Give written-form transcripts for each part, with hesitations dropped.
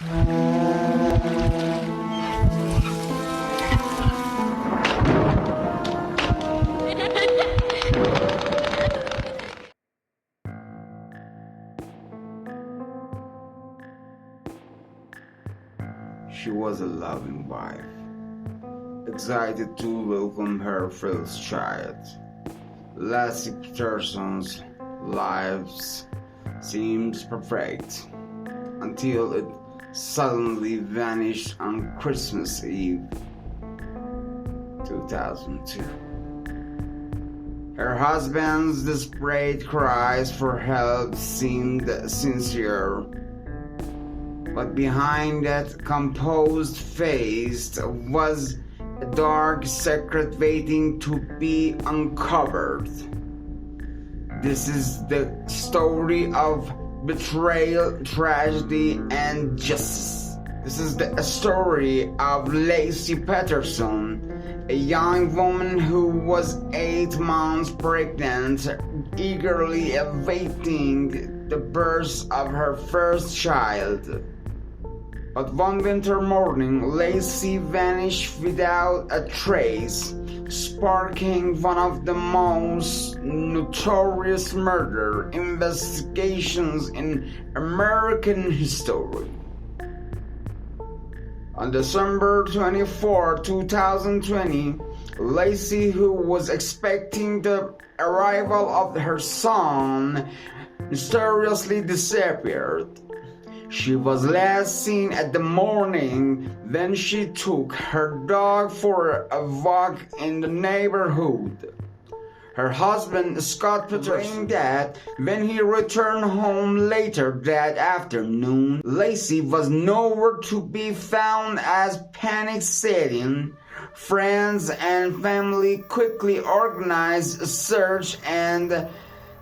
She was a loving wife, excited to welcome her first child. Laci Peterson's life seemed perfect until it suddenly vanished on Christmas Eve 2002. Her husband's desperate cries for help seemed sincere, but behind that composed face was a dark secret waiting to be uncovered. This is the story of betrayal, tragedy, and justice. This is the story of Laci Peterson, a young woman who was 8 months pregnant, eagerly awaiting the birth of her first child. But one winter morning, Laci vanished without a trace, sparking one of the most notorious murder investigations in American history. On December 24, 2020, Laci, who was expecting the arrival of her son, mysteriously disappeared. She was last seen at the morning when she took her dog for a walk in the neighborhood. Her husband, Scott Peterson, claimed that when he returned home later that afternoon, Laci was nowhere to be found. As panic set in, friends and family quickly organized a search and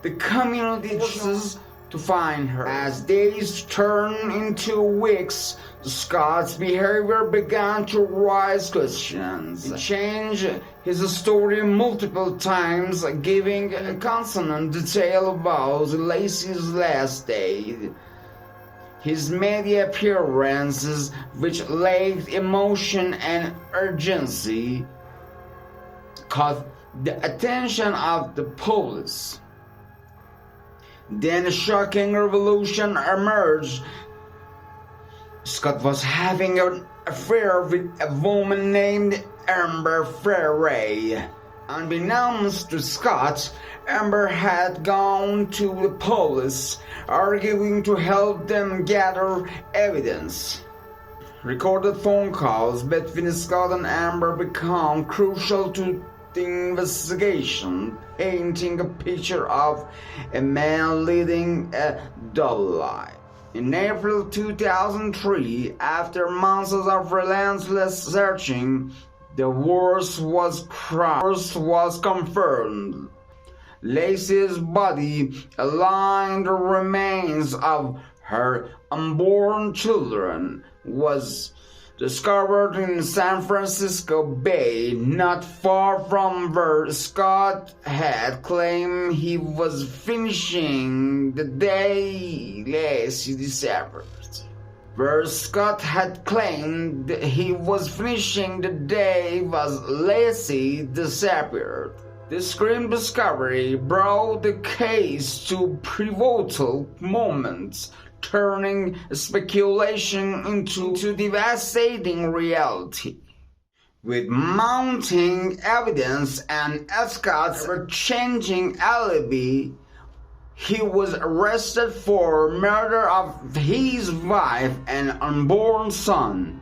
the community forces to find her. As days turned into weeks, Scott's behavior began to raise questions. He changed his story multiple times, giving a constant detail about Laci's last day. His media appearances, which lacked emotion and urgency, caught the attention of the police. Then a shocking revelation emerged. Scott was having an affair with a woman named Amber Frey. Unbeknownst to Scott, Amber had gone to the police, arguing to help them gather evidence. Recorded phone calls between Scott and Amber became crucial to the investigation, painting a picture of a man leading a double life. In April 2003, after months of relentless searching, the worst was confirmed. Laci's body, along the remains of her unborn children, was discovered in San Francisco Bay, not far from where Scott had claimed he was finishing the day Laci disappeared. Where Scott had claimed he was finishing the day was Laci disappeared. This grim discovery brought the case to pivotal moments, turning speculation into devastating reality. With mounting evidence and Scott's changing alibi, he was arrested for murder of his wife and unborn son.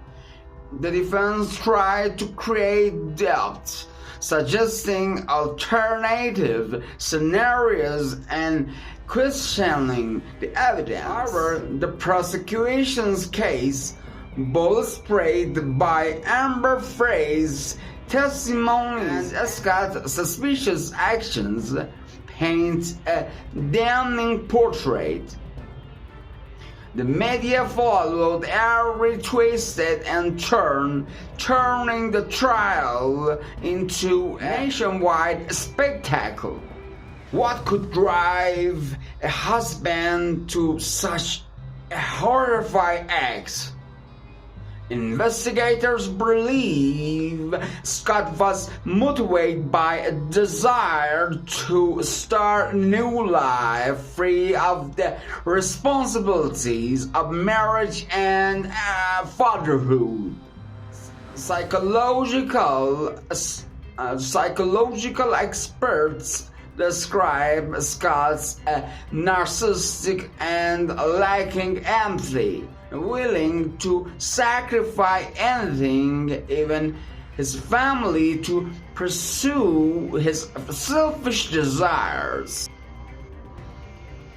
The defense tried to create doubt, suggesting alternative scenarios and questioning the evidence. However, the prosecution's case, bolstered by Amber Frey's testimony and Scott's suspicious actions, paint a damning portrait. The media followed every twist and turn, turning the trial into a nationwide spectacle. What could drive a husband to such a horrifying act? Investigators believe Scott was motivated by a desire to start a new life free of the responsibilities of marriage and fatherhood. Psychological experts describe Scott's narcissistic and lacking empathy, willing to sacrifice anything, even his family, to pursue his selfish desires.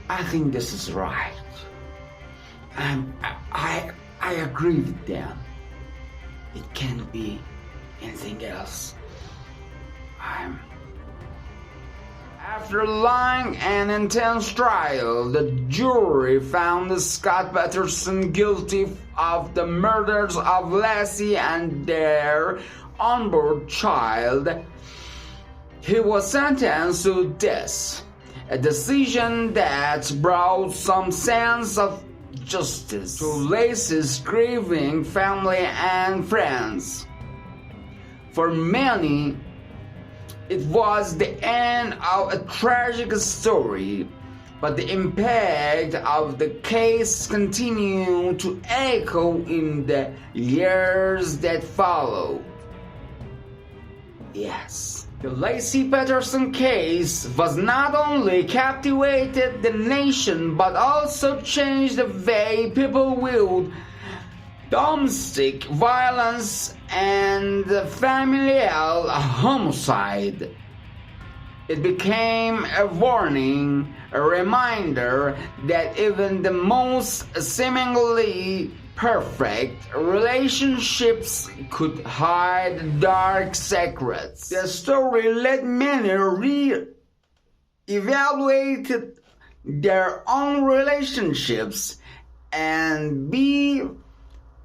I think this is right. I agree with them. It can't be anything else. After long and intense trial, the jury found Scott Peterson guilty of the murders of Laci and their unborn child. He was sentenced to death, a decision that brought some sense of justice to Laci's grieving family and friends. For many, it was the end of a tragic story, but the impact of the case continued to echo in the years that followed. Yes, the Laci Peterson case was not only captivated the nation but also changed the way people viewed domestic violence and familial homicide. It became a warning, a reminder that even the most seemingly perfect relationships could hide dark secrets. The story led many re-evaluate their own relationships and be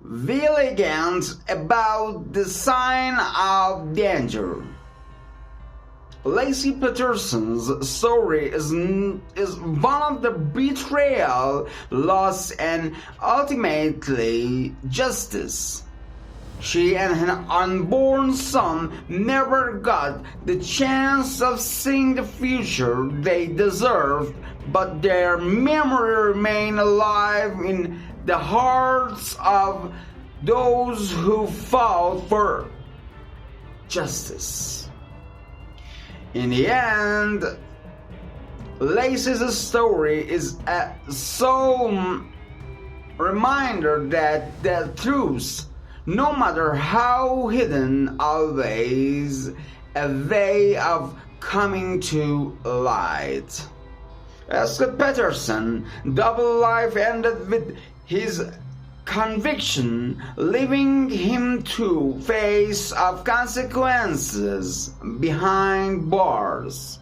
vigilant about the sign of danger. Laci Peterson's story is one of the betrayal, loss, and ultimately justice. She and her unborn son never got the chance of seeing the future they deserved, but their memory remained alive in the hearts of those who fought for justice. In the end, Laci's story is a solemn reminder that the truth, no matter how hidden, always a way of coming to light. Scott Peterson double life ended with his conviction, leaving him to face of consequences behind bars.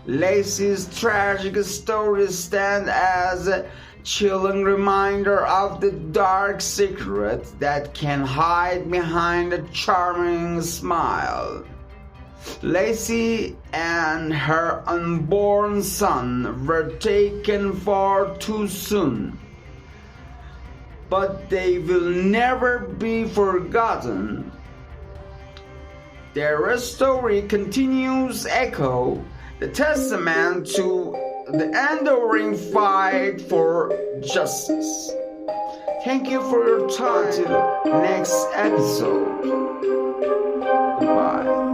Laci's tragic story stands as a chilling reminder of the dark secret that can hide behind a charming smile. Laci and her unborn son were taken far too soon, but they will never be forgotten. Their story continues echo, the testament to the enduring fight for justice. Thank you for your time. Till next episode. Goodbye.